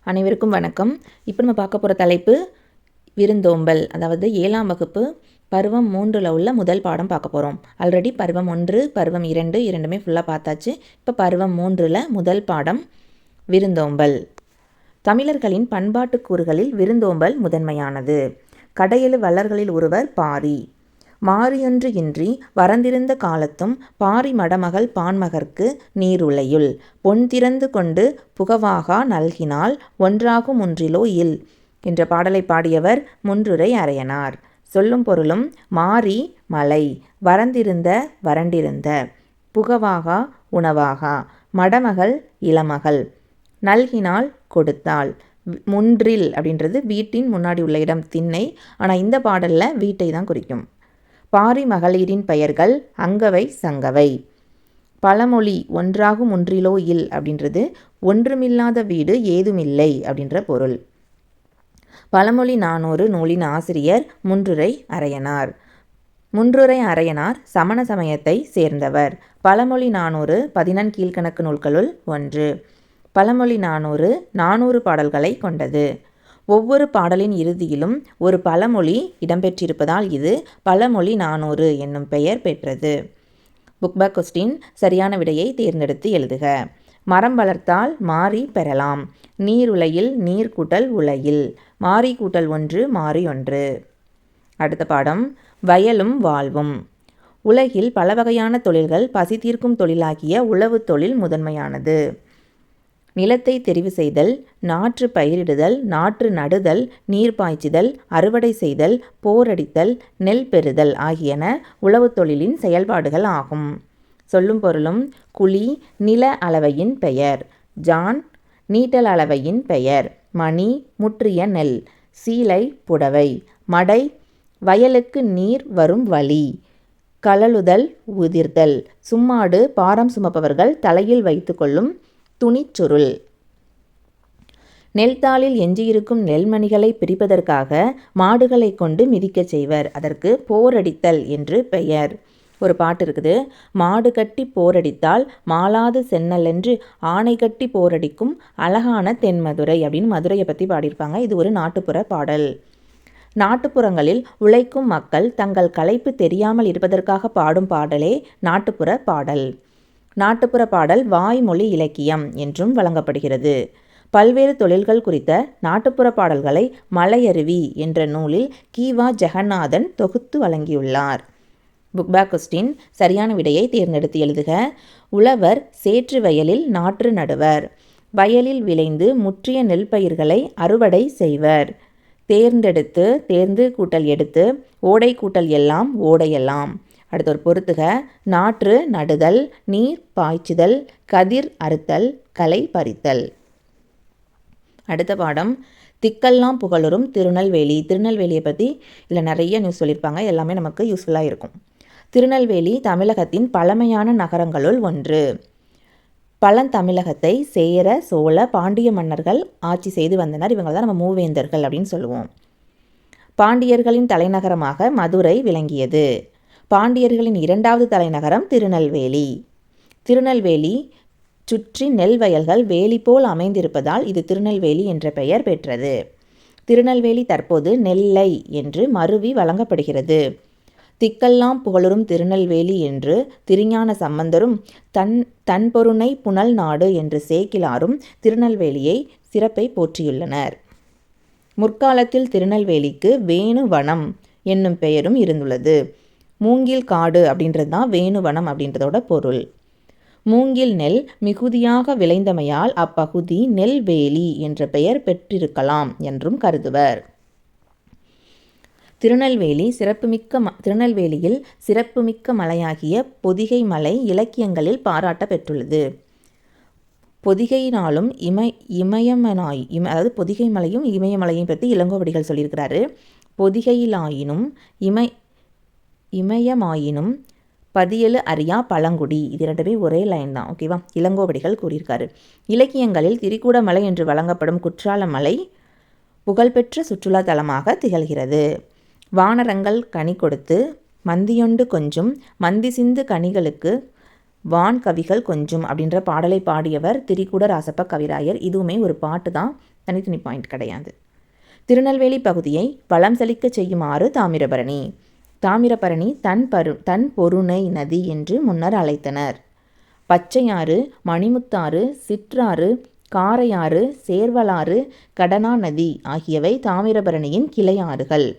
அனைவருக்கும் வணக்கம். இப்போ நம்ம பார்க்க போகிற தலைப்பு விருந்தோம்பல். அதாவது 7ஆம் வகுப்பு பருவம் 3ல் உள்ள முதல் பாடம் பார்க்க போகிறோம். ஆல்ரெடி பருவம் 1, பருவம் 2 இரண்டுமே ஃபுல்லாக பார்த்தாச்சு. இப்போ பருவம் 3ல் முதல் பாடம் விருந்தோம்பல். தமிழர்களின் பண்பாட்டு கூறுகளில் விருந்தோம்பல் முதன்மையானது. கடையெழு வள்ளல்களில் ஒருவர் பாரி. மாரியொன்று இன்றி வரந்திருந்த காலத்தும் பாரி மடமகள் பான்மகற்கு நீருலையுள் பொன்திறந்து கொண்டு புகவாகா நல்கினால் ஒன்றாகும் ஒன்றிலோ இல் என்ற பாடலை பாடியவர் முன்றுரை அரையனார். சொல்லும் பொருளும்: மாரி மலை, வரந்திருந்த வறண்டிருந்த, புகவாகா உணவாகா, மடமகள் இளமகள், நல்கினால் கொடுத்தாள். முன்றில் அப்படின்றது வீட்டின் முன்னாடி உள்ள இடம் திண்ணை. ஆனால் இந்த பாடலில் வீட்டை தான் குறிக்கும். பாரி மகளிரின் பெயர்கள் அங்கவை சங்கவை. பழமொழி ஒன்றாகும் ஒன்றிலோ இல் அப்படின்றது ஒன்றுமில்லாத வீடு ஏதுமில்லை அப்படின்ற பொருள். பழமொழி 400 நூலின் ஆசிரியர் முன்றுரை அரையனார். முன்றுரை அரையனார் சமண சமயத்தை சேர்ந்தவர். பழமொழி 400 பதினெண் கீழ்கணக்கு நூல்களுள் ஒன்று. பழமொழி 400 400 பாடல்களை கொண்டது. ஒவ்வொரு பாடலின் இறுதியிலும் ஒரு பழமொழி இடம்பெற்றிருப்பதால் இது பழமொழி 400 என்னும் பெயர் பெற்றது. புக்பேக் கொஸ்டின்: சரியான விடையை தேர்ந்தெடுத்து எழுதுக. மரம் வளர்த்தால் மாரி பெறலாம். நீருலையில் நீர் கூட்டல் உலையில், மாரி கூட்டல் ஒன்று மாரி ஒன்று. அடுத்த பாடம் வயலும் வாழ்வும். உலகில் பல வகையான தொழில்கள் பசி தீர்க்கும் தொழிலாகிய உழவு தொழில் முதன்மையானது. நிலத்தை தெரிவு செய்தல், நாற்று பயிரிடுதல், நாற்று நடுதல், நீர் பாய்ச்சுதல், அறுவடை செய்தல், போரடித்தல், நெல் பெறுதல் ஆகியன உழவு தொழிலின் செயல்பாடுகள் ஆகும். சொல்லும் பொருளும்: குழி நில அளவையின் பெயர், ஜான் நீட்டல் அளவையின் பெயர், மணி முற்றிய நெல், சீலை புடவை, மடை வயலுக்கு நீர் வரும் வழி, கழலுதல் உதிர்தல், சும்மாடு பாரம் சுமப்பவர்கள் தலையில் வைத்து கொள்ளும் துணிச்சுருள். நெல்தாளில் எஞ்சியிருக்கும் நெல்மணிகளை பிரிப்பதற்காக மாடுகளை கொண்டு மிதிக்கச் செய்வர். அதற்கு போரடித்தல் என்று பெயர். ஒரு பாட்டு இருக்குது: மாடு கட்டி போரடித்தால் மாளாது சென்னல் என்று ஆணை கட்டி போரடிக்கும் அழகான தென்மதுரை அப்படின்னு மதுரையை பற்றி பாடியிருப்பாங்க. இது ஒரு நாட்டுப்புற பாடல். நாட்டுப்புறங்களில் உழைக்கும் மக்கள் தங்கள் களைப்பு தெரியாமல் இருப்பதற்காக பாடும் பாடலே நாட்டுப்புற பாடல். நாட்டுப்புற பாடல் வாய்மொழி இலக்கியம் என்றும் வழங்கப்படுகிறது. பல்வேறு தொழில்கள் குறித்த நாட்டுப்புற பாடல்களை மலையருவி என்ற நூலில் கி.வா. ஜெகநாதன் தொகுத்து வழங்கியுள்ளார். புக்பேக் கொஸ்டின்: சரியான விடையை தேர்ந்தெடுத்து எழுதுக. உழவர் சேற்று வயலில் நாற்று நடுவர். வயலில் விளைந்து முற்றிய நெல் பயிர்களை அறுவடை செய்வர். தேர்ந்தெடுத்து தேர்ந்து கூட்டல் எடுத்து, ஓடை கூட்டல் எல்லாம் ஓடையெல்லாம். அடுத்த ஒரு பொறுத்துக: நாற்று நடுதல், நீர் பாய்ச்சுதல், கதிர் அறுத்தல், களை பறித்தல். அடுத்த பாடம் திக்கெல்லாம் புகழுறும் திருநெல்வேலி. திருநெல்வேலியை பற்றி இதில் நிறைய நியூஸ் சொல்லியிருப்பாங்க. எல்லாமே நமக்கு யூஸ்ஃபுல்லாக இருக்கும். திருநெல்வேலி தமிழகத்தின் பழமையான நகரங்களுள் ஒன்று. பழந்தமிழகத்தை சேர, சோழ, பாண்டிய மன்னர்கள் ஆட்சி செய்து வந்தனர். இவங்க தான் நம்ம மூவேந்தர்கள் அப்படின்னு சொல்லுவோம். பாண்டியர்களின் தலைநகரமாக மதுரை விளங்கியது. பாண்டியர்களின் 2வது தலைநகரம் திருநெல்வேலி. திருநெல்வேலி சுற்றி நெல் வயல்கள் வேலி போல் அமைந்திருப்பதால் இது திருநெல்வேலி என்ற பெயர் பெற்றது. திருநெல்வேலி தற்போது நெல்லை என்று மருவி வழங்கப்படுகிறது. திக்கெல்லாம் புகழுறும் திருநெல்வேலி என்று திருஞான சம்பந்தரும் தன்பொருணை புனல் நாடு என்று சேக்கிழாரும் திருநெல்வேலியை சிறப்பை போற்றியுள்ளனர். முற்காலத்தில் திருநெல்வேலிக்கு வேணுவனம் என்னும் பெயரும் இருந்துள்ளது. மூங்கில் காடு அப்படின்றது தான் வேணுவனம் அப்படின்றதோட பொருள். மூங்கில் நெல் மிகுதியாக விளைந்தமையால் அப்பகுதி நெல்வேலி என்ற பெயர் பெற்றிருக்கலாம் என்றும் கருதுவர். திருநெல்வேலியில் சிறப்புமிக்க மலையாகிய பொதிகை மலை இலக்கியங்களில் பாராட்ட பெற்றுள்ளது. பொதிகையினாலும் அதாவது பொதிகை மலையும் இமயமலையும் பற்றி இளங்கோவடிகள் சொல்லியிருக்கிறாரு. பொதிகையிலாயினும் இமயமாயினும் பதியலு அறியா பழங்குடி. இது இரண்டுமே ஒரே லைன் தான். ஓகேவா? இளங்கோவடிகள் கூறியிருக்காரு. இலக்கியங்களில் திரிகூடமலை என்று வழங்கப்படும் குற்றாலமலை புகழ்பெற்ற சுற்றுலா தலமாக திகழ்கிறது. வானரங்கள் கனி கொடுத்து மந்தியொண்டு கொஞ்சும் மந்தி சிந்து கனிகளுக்கு வான் கவிகள் கொஞ்சம் அப்படின்ற பாடலை பாடியவர் திரிகூட ராசப்ப கவிராயர். இதுவுமே ஒரு பாட்டு தான், தனித்தனி பாயிண்ட் கிடையாது. திருநெல்வேலி பகுதியை வளம் செழிக்க செய்யுமாறு தாமிரபரணி. தாமிரபரணி தன் பொருணை நதி என்று முன்னர் அழைத்தனர். பச்சையாறு, மணிமுத்தாறு, சிற்றாறு, காரையாறு, சேர்வலாறு, கடனா நதி ஆகியவை தாமிரபரணியின் கிளையாறுகள்.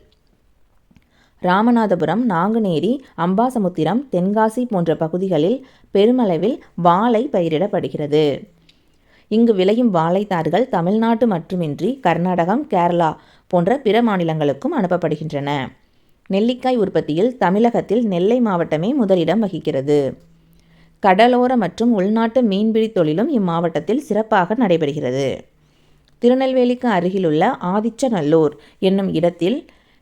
ராமநாதபுரம், நாங்குநேரி, அம்பாசமுத்திரம், தென்காசி போன்ற பகுதிகளில் பெருமளவில் வாழை பயிரிடப்படுகிறது. இங்கு விளையும் வாழைத்தார்கள் தமிழ்நாட்டு மட்டுமின்றி கர்நாடகம், கேரளா போன்ற பிற மாநிலங்களுக்கும் அனுப்பப்படுகின்றன. நெல்லிக்காய் உற்பத்தியில் தமிழகத்தில் நெல்லை மாவட்டமே முதலிடம் வகிக்கிறது. கடலோர மற்றும் உள்நாட்டு மீன்பிடி தொழிலும் இம்மாவட்டத்தில் சிறப்பாக நடைபெறுகிறது. திருநெல்வேலிக்கு அருகிலுள்ள ஆதிச்சநல்லூர் என்னும் இடத்தில்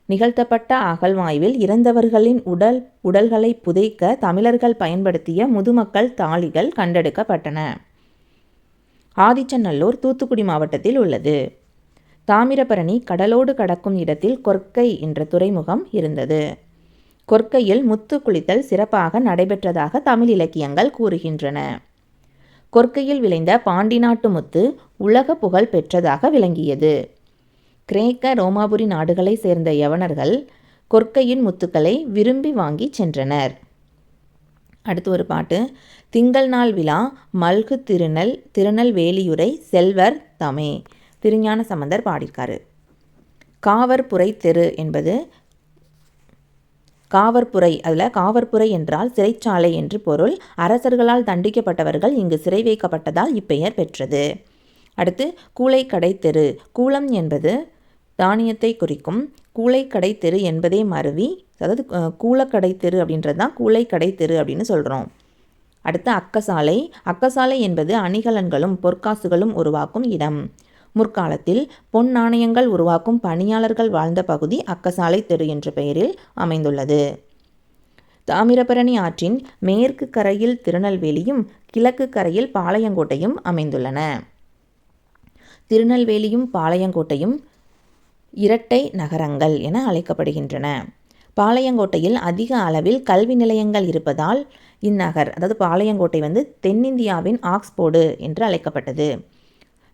நிகழ்த்தப்பட்ட அகழ்வாய்வில் இறந்தவர்களின் உடல்களை புதைக்க தமிழர்கள் பயன்படுத்திய முதுமக்கள் தாழிகள் கண்டெடுக்கப்பட்டன. ஆதிச்சநல்லூர் தூத்துக்குடி மாவட்டத்தில் உள்ளது. தாமிரபரணி கடலோடு கடக்கும் இடத்தில் கொர்க்கை என்ற துறைமுகம் இருந்தது. கொர்க்கையில் முத்து குளித்தல் சிறப்பாக நடைபெற்றதாக தமிழ் இலக்கியங்கள் கூறுகின்றன. கொர்க்கையில் விளைந்த பாண்டி நாட்டு முத்து உலக புகழ் பெற்றதாக விளங்கியது. கிரேக்க, ரோமாபுரி நாடுகளை சேர்ந்த யவனர்கள் கொர்க்கையின் முத்துக்களை விரும்பி வாங்கி சென்றனர். அடுத்து ஒரு பாட்டு. திங்கள் நாள் விழா மல்கு திருநெல்வேலியுரை செல்வர் தமே. திருஞான சம்பந்தர் பாடியிருக்காரு. காவற்புரை தெரு என்பது காவற்புரை, அதில் காவற்புரை என்றால் சிறைச்சாலை என்று பொருள். அரசர்களால் தண்டிக்கப்பட்டவர்கள் இங்கு சிறை வைக்கப்பட்டதால் இப்பெயர் பெற்றது. அடுத்து கூளைக்கடை தெரு. கூளம் என்பது தானியத்தை குறிக்கும். கூளைக்கடை தெரு என்பதே மருவி, அதாவது கூளக்கடை தெரு அப்படின்றது தான் கூளைக்கடை தெரு அப்படின்னு சொல்கிறோம். அடுத்து அக்கசாலை. அக்கசாலை என்பது அணிகலன்களும் பொற்காசுகளும் உருவாக்கும் இடம். முற்காலத்தில் பொன் நாணயங்கள் உருவாக்கும் பணியாளர்கள் வாழ்ந்த பகுதி அக்கசாலை தெரு என்ற பெயரில் அமைந்துள்ளது. தாமிரபரணி ஆற்றின் மேற்கு கரையில் திருநெல்வேலியும் கிழக்கு கரையில் பாளையங்கோட்டையும் அமைந்துள்ளன. திருநெல்வேலியும் பாளையங்கோட்டையும் இரட்டை நகரங்கள் என அழைக்கப்படுகின்றன. பாளையங்கோட்டையில் அதிக அளவில் கல்வி நிலையங்கள் இருப்பதால் இந்நகர், அதாவது பாளையங்கோட்டை தென்னிந்தியாவின் ஆக்ஸ்போர்டு என்று அழைக்கப்பட்டது.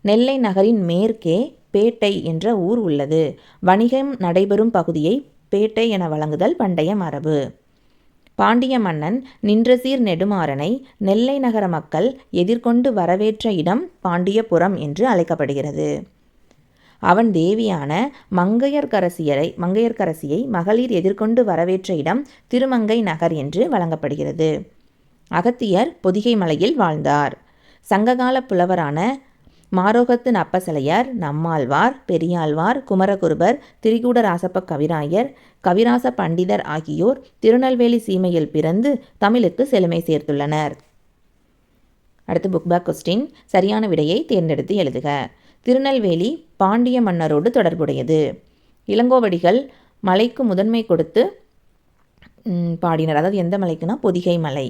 நெல்லை நகரின் மேற்கே பேட்டை என்ற ஊர் உள்ளது. வணிகம் நடைபெறும் பகுதியை பேட்டை என வழங்குதல் பண்டைய மரபு. பாண்டிய மன்னன் நின்றசீர் நெடுமாறனை நெல்லை நகர மக்கள் எதிர்கொண்டு வரவேற்ற இடம் பாண்டியபுரம் என்று அழைக்கப்படுகிறது. அவன் தேவியான மங்கையர்க்கரசியை மகளிர் எதிர்கொண்டு வரவேற்ற இடம் திருமங்கை நகர் என்று வழங்கப்படுகிறது. அகத்தியர் பொதிகை மலையில் வாழ்ந்தார். சங்ககால புலவரான மாரோகத்து நப்பசலையர், நம்மாழ்வார், பெரியாழ்வார், குமரகுருபர், திரிகூட ராசப்ப கவிராயர், கவிராச பண்டிதர் ஆகியோர் திருநெல்வேலி சீமையில் பிறந்து தமிழுக்கு செழுமை சேர்த்துள்ளனர். அடுத்து புக் பேக் கொஸ்டின். சரியான விடையை தேர்ந்தெடுத்து எழுதுக. திருநெல்வேலி பாண்டிய மன்னரோடு தொடர்புடையது. இளங்கோவடிகள் மலைக்கு முதன்மை கொடுத்து பாடினர். அதாவது எந்த மலைக்குன்னா பொதிகை மலை.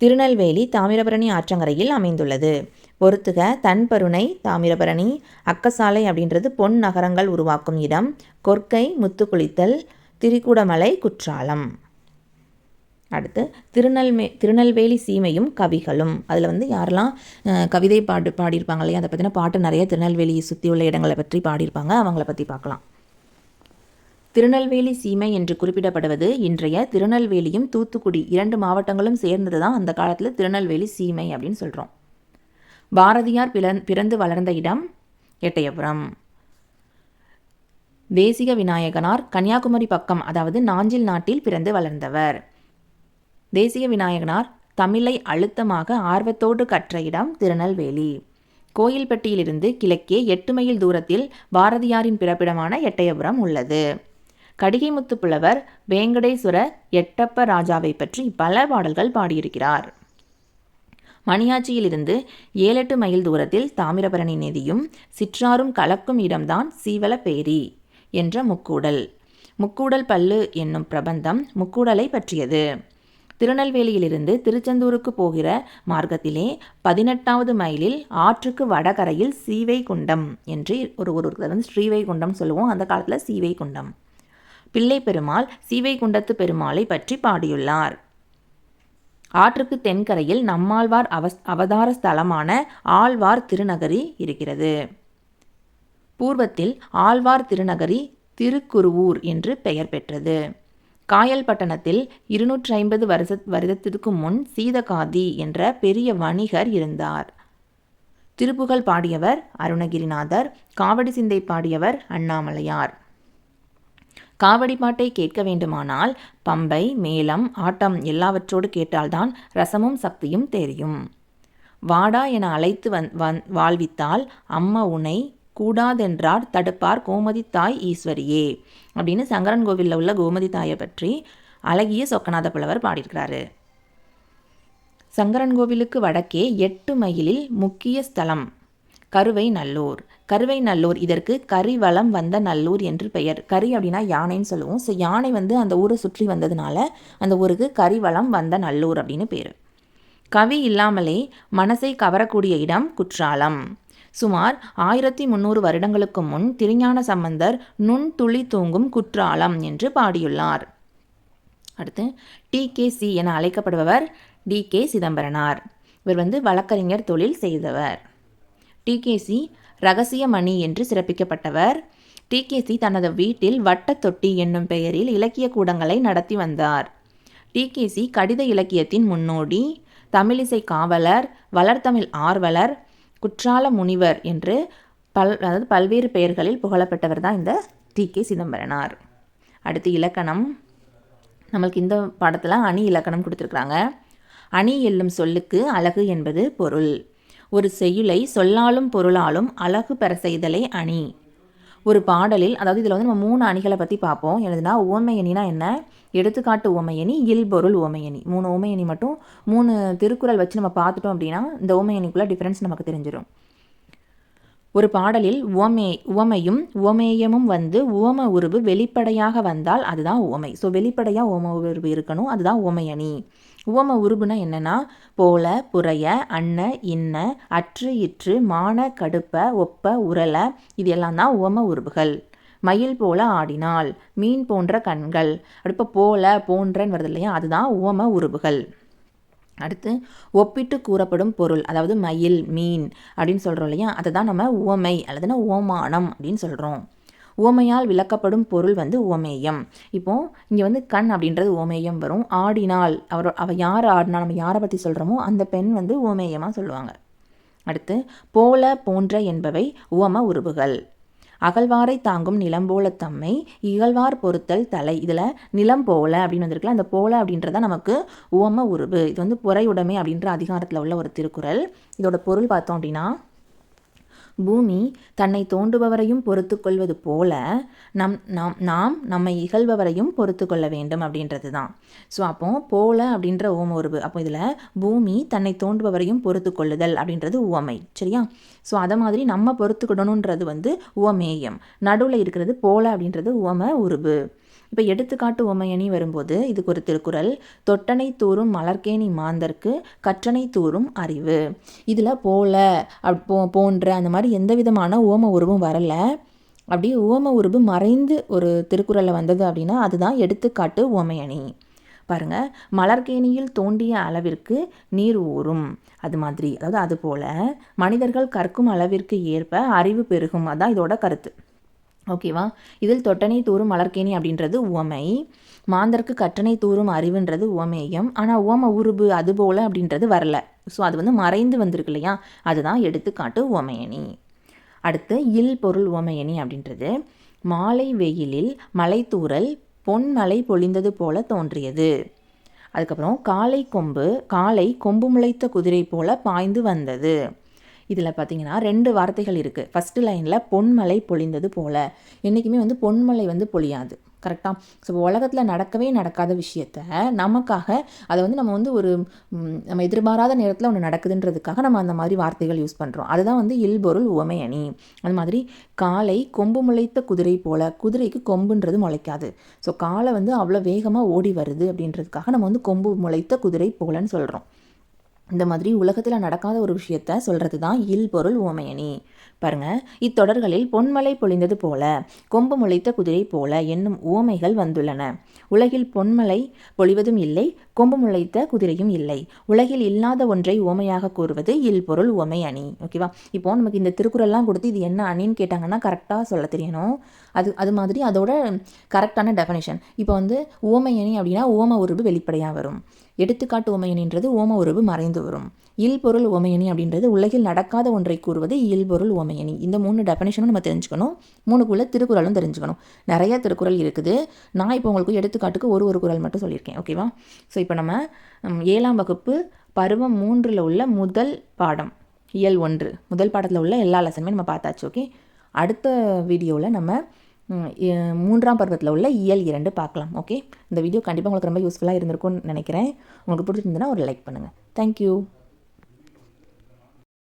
திருநெல்வேலி தாமிரபரணி ஆற்றங்கரையில் அமைந்துள்ளது. பொறுத்துக. தன்பருணை தாமிரபரணி. அக்கசாலை அப்படின்றது பொன் நகரங்கள் உருவாக்கும் இடம். கொர்க்கை முத்துக்குளித்தல். திரிகூடமலை குற்றாலம். அடுத்து திருநெல்வேலி சீமையும் கவிகளும். அதில் யாரெல்லாம் கவிதை பாடியிருப்பாங்க இல்லையா, அதை பற்றின பாட்டு நிறைய திருநெல்வேலியை சுற்றி உள்ள இடங்களை பற்றி பாடியிருப்பாங்க. அவங்கள பற்றி பார்க்கலாம். திருநெல்வேலி சீமை என்று குறிப்பிடப்படுவது இன்றைய திருநெல்வேலியும் தூத்துக்குடி 2 மாவட்டங்களும் சேர்ந்தது தான் அந்த காலத்தில் திருநெல்வேலி சீமை அப்படின்னு சொல்கிறோம். பாரதியார் பிறந்து வளர்ந்த இடம் எட்டயபுரம். தேசிக விநாயகனார் கன்னியாகுமரி பக்கம், அதாவது நாஞ்சில் நாட்டில் பிறந்து வளர்ந்தவர். தேசிக விநாயகனார் தமிழை அழுத்தமாக ஆர்வத்தோடு கற்ற இடம் திருநெல்வேலி. கோயில்பட்டியிலிருந்து கிழக்கே 8 மைல் தூரத்தில் பாரதியாரின் பிறப்பிடமான எட்டயபுரம் உள்ளது. கடிகைமுத்து புலவர் வேங்கடேஸ்வர எட்டப்ப ராஜாவை பற்றி பல பாடல்கள் பாடியிருக்கிறார். மணியாச்சியிலிருந்து 7-8 மைல் தூரத்தில் தாமிரபரணி நதியும் சிற்றாரும் கலக்கும் இடம்தான் சீவலப்பேரி என்ற முக்கூடல். முக்கூடல் பல்லு என்னும் பிரபந்தம் முக்கூடலை பற்றியது. திருநெல்வேலியிலிருந்து திருச்செந்தூருக்கு போகிற மார்க்கத்திலே 18வது மைலில் ஆற்றுக்கு வடகரையில் சீவைகுண்டம் என்று ஒரு ஊருக்கு ஸ்ரீவைகுண்டம் சொல்லுவோம். அந்த காலத்தில் சீவைகுண்டம். பிள்ளை பெருமாள் சீவைகுண்டத்து பெருமாளை பற்றி பாடியுள்ளார். ஆற்றுக்கு தென்கரையில் நம்மாழ்வார் அவதார ஸ்தலமான ஆழ்வார் திருநகரி இருக்கிறது. பூர்வத்தில் ஆழ்வார் திருநகரி திருக்குருவூர் என்று பெயர் பெற்றது. காயல் பட்டணத்தில் 250 வருடத்திற்கு முன் சீதகாதி என்ற பெரிய வணிகர் இருந்தார். திருப்புகழ் பாடியவர் அருணகிரிநாதர், காவடி சிந்தை பாடியவர் அண்ணாமலையார். காவடி பாட்டை கேட்க வேண்டுமானால் பம்பை, மேளம், ஆட்டம் எல்லாவற்றோடு கேட்டால்தான் ரசமும் சக்தியும் தெரியும். வாடா என அழைத்து வாழ்வித்தால் அம்மா உனை கூடாதென்றார் தடுப்பார் கோமதி தாய் ஈஸ்வரியே அப்படின்னு சங்கரன் கோவிலில் உள்ள கோமதி தாயை பற்றி அழகிய சொக்கநாத புலவர் பாடியிருக்கிறாரு. சங்கரன் கோவிலுக்கு வடக்கே 8 மைலில் முக்கிய ஸ்தலம் கருவை நல்லூர். கருவை நல்லூர் இதற்கு கரிவலம் வந்த நல்லூர் என்று பெயர். கரி அப்படின்னா யானைன்னு சொல்லுவோம். ஸோ யானை அந்த ஊரை சுற்றி வந்ததுனால அந்த ஊருக்கு கரிவலம் வந்த நல்லூர் அப்படின்னு பேர். கவி இல்லாமலே மனசை கவரக்கூடிய இடம் குற்றாலம். சுமார் 1300 வருடங்களுக்கு முன் திருஞான சம்பந்தர் நுண்துளி தூங்கும் குற்றாலம் என்று பாடியுள்ளார். அடுத்து TKC என அழைக்கப்படுபவர் DK சிதம்பரனார். இவர் வழக்கறிஞர் தொழில் செய்தவர். TKC ரகசியமணி என்று சிறப்பிக்கப்பட்டவர். TKC தனது வீட்டில் வட்ட தொட்டி என்னும் பெயரில் இலக்கிய கூடங்களை நடத்தி வந்தார். TKC கடித இலக்கியத்தின் முன்னோடி, தமிழிசை காவலர், வளர்தமிழ் ஆர்வலர், குற்றால முனிவர் என்று பல்வேறு பெயர்களில் புகழப்பட்டவர் தான் இந்த TK சிதம்பரனார். அடுத்து இலக்கணம். நம்மளுக்கு இந்த பாடத்தில் அணி இலக்கணம் கொடுத்துருக்குறாங்க. அணி என்னும் சொல்லுக்கு அழகு என்பது பொருள். ஒரு செய்யுளை சொல்லாலும் பொருளாலும் அழகு பெற செய்தலை அணி. ஒரு பாடலில், அதாவது இதில் நம்ம 3 அணிகளை பற்றி பார்ப்போம். எழுதுனா உவமையணினா என்ன, எடுத்துக்காட்டு உவமையணி, இல்பொருள் உவமையணி. 3 உவமையணி மட்டும் 3 திருக்குறள் வச்சு நம்ம பார்த்துட்டோம் அப்படின்னா இந்த உவமையணிக்குள்ள டிஃப்ரென்ஸ் நமக்கு தெரிஞ்சிடும். ஒரு பாடலில் உவமையும் உவமேயமும் உவம உருவு வெளிப்படையாக வந்தால் அதுதான் உவமை. ஸோ வெளிப்படையாக உவம உருவு இருக்கணும், அதுதான் உவமையணி. உவம உருபுனா என்னென்னா போல, புறைய, அன்ன, இன்ன, அற்று, இற்று, மான, கடுப்ப, ஒப்ப, உரல, இது எல்லாம் தான் உவம உருபுகள். மயில் போல ஆடினாள், மீன் போன்ற கண்கள், அடுப்ப போல போன்றன்னு வருது இல்லையா, அதுதான் உவம உருபுகள். அடுத்து ஒப்பிட்டு கூறப்படும் பொருள், அதாவது மயில், மீன் அப்படின்னு சொல்கிறோம் இல்லையா, அதை தான் நம்ம உவமை அல்லதுனா உவமானம் அப்படின்னு சொல்கிறோம். உவமையால் விளக்கப்படும் பொருள் உவமேயம். இப்போது இங்கே கண் அப்படின்றது உவமேயம் வரும். ஆடினால் அவள் யார் ஆடினா, நம்ம யாரை பற்றி சொல்கிறோமோ அந்த பெண் உவமேயமாக சொல்லுவாங்க. அடுத்து போல, போன்ற என்பவை உவம உருபுகள். அகழ்வாரை தாங்கும் நிலம்போல தம்மை இகழ்வார் பொறுத்தல் தலை. இதில் நிலம் போல அப்படின்னு வந்திருக்குல்ல, அந்த போல அப்படின்றத நமக்கு உவம உருபு. இது பொறையுடைமை அப்படின்ற அதிகாரத்தில் உள்ள ஒரு திருக்குறள். இதோட பொருள் பார்த்தோம் அப்படின்னா, பூமி தன்னை தோண்டுபவரையும் பொறுத்து கொள்வது போல நாம் நம்மை இகழ்பவரையும் பொறுத்து கொள்ள வேண்டும் அப்படின்றது தான். ஸோ அப்போ போல அப்படின்ற உவம உருவு. அப்போ இதில் பூமி தன்னை தோண்டுபவரையும் பொறுத்து கொள்ளுதல் அப்படின்றது உவமை, சரியா? ஸோ அதை மாதிரி நம்ம பொறுத்துக்கிடணுன்றது உவமேயம். நடுவில் இருக்கிறது போல அப்படின்றது உவம உருவு. இப்போ எடுத்துக்காட்டு உவமையணி வரும்போது இதுக்கு ஒரு திருக்குறள், தொட்டனை தூறும் மலர்கேணி மாந்தர்க்கு கற்றனை தூறும் அறிவு. இதில் போல போன்ற அந்த மாதிரி எந்த விதமான உவம உருவும் வரலை. அப்படியே உவம உருவு மறைந்து ஒரு திருக்குறளில் வந்தது அப்படின்னா அதுதான் எடுத்துக்காட்டு உவமையணி. பாருங்கள், மலர்கேணியில் தோண்டிய அளவிற்கு நீர் ஊறும். அது மாதிரி, அதாவது அது போல் மனிதர்கள் கற்கும் அளவிற்கு ஏற்ப அறிவு பெருகும். அதான் இதோட கருத்து. ஓகேவா? இதில் தொட்டனை தூறும் மலர்கேணி அப்படின்றது உவமை, மாந்தருக்கு கற்றனை தூறும் அறிவுன்றது உவமேயம். ஆனால் உவம உருபு அது போல் அப்படின்றது வரல. ஸோ அது மறைந்து வந்திருக்கு இல்லையா, அதுதான் எடுத்துக்காட்டு உவமையணி. அடுத்து இல் பொருள் உவமையணி அப்படின்றது மாலை வெயிலில் மலைத்தூறல் பொன்மலை பொழிந்தது போல தோன்றியது. அதுக்கப்புறம் காலை கொம்பு முளைத்த குதிரை போல பாய்ந்து வந்தது. இதில் பார்த்தீங்கன்னா 2 வார்த்தைகள் இருக்குது. ஃபஸ்ட்டு லைனில் பொன்மலை பொழிந்தது போல். என்றைக்குமே பொன்மலை பொழியாது, கரெக்டாக? ஸோ உலகத்தில் நடக்கவே நடக்காத விஷயத்த நமக்காக அதை நம்ம ஒரு நம்ம எதிர்பாராத நேரத்தில் ஒன்று நடக்குதுன்றதுக்காக நம்ம அந்த மாதிரி வார்த்தைகள் யூஸ் பண்ணுறோம். அதுதான் இல்பொருள் உவமையணி. அது மாதிரி காலை கொம்பு முளைத்த குதிரை போல், குதிரைக்கு கொம்புன்றது முளைக்காது. ஸோ காலை அவ்வளோ வேகமாக ஓடி வருது அப்படின்றதுக்காக நம்ம கொம்பு முளைத்த குதிரை போலன்னு சொல்கிறோம். இந்த மாதிரி உலகத்தில் நடக்காத ஒரு விஷயத்த சொல்கிறது தான் இல்பொருள் உவமையணி. பாருங்கள், இத்தொடர்களில் பொன்மலை பொழிந்தது போல, கொம்பு முளைத்த குதிரை போல என்னும் உவமைகள் வந்துள்ளன. உலகில் பொன்மலை பொழிவதும் இல்லை, கொம்பு முளைத்த குதிரையும் இல்லை. உலகில் இல்லாத ஒன்றை உவமையாக கூறுவது இல்பொருள் உவமை அணி. ஓகேவா? இப்போ நமக்கு இந்த திருக்குறள்லாம் கொடுத்து இது என்ன அணின்னு கேட்டாங்கன்னா கரெக்டாக சொல்ல தெரியணும். அது மாதிரி அதோட கரெக்டான டெஃபனிஷன். இப்போ உவமை அணி அப்படின்னா ஓம உருவு வெளிப்படையாக வரும். எடுத்துக்காட்டு உவமையணின்றது ஓம உருவு மறைந்து வரும். இல்பொருள் உவமையணி அப்படின்றது உலகில் நடக்காத ஒன்றை கூறுவது இல்பொருள் உவமையணி. இந்த 3 டெஃபனிஷனும் நம்ம தெரிஞ்சுக்கணும். 3க்குள்ள திருக்குறளும் தெரிஞ்சுக்கணும். நிறைய திருக்குறள் இருக்குது. நான் இப்போ உங்களுக்கு எடுத்துக்காட்டுக்கு ஒரு குறள் மட்டும் சொல்லியிருக்கேன். ஓகேவா? ஸோ இப்போ நம்ம 7ஆம் வகுப்பு பருவம் 3ல் உள்ள முதல் பாடம் இயல் 1 முதல் பாடத்தில் உள்ள எல்லா லெசனுமே நம்ம பார்த்தாச்சு. ஓகே, அடுத்த வீடியோவில் நம்ம 3ஆம் பருவத்தில் உள்ள இயல் 2 பார்க்கலாம். ஓகே, இந்த வீடியோ கண்டிப்பாக உங்களுக்கு ரொம்ப யூஸ்ஃபுல்லாக இருந்திருக்கும்னு நினைக்கிறேன். உங்களுக்கு பிடிச்சிருந்ததுன்னா ஒரு லைக் பண்ணுங்கள். தேங்க்யூ.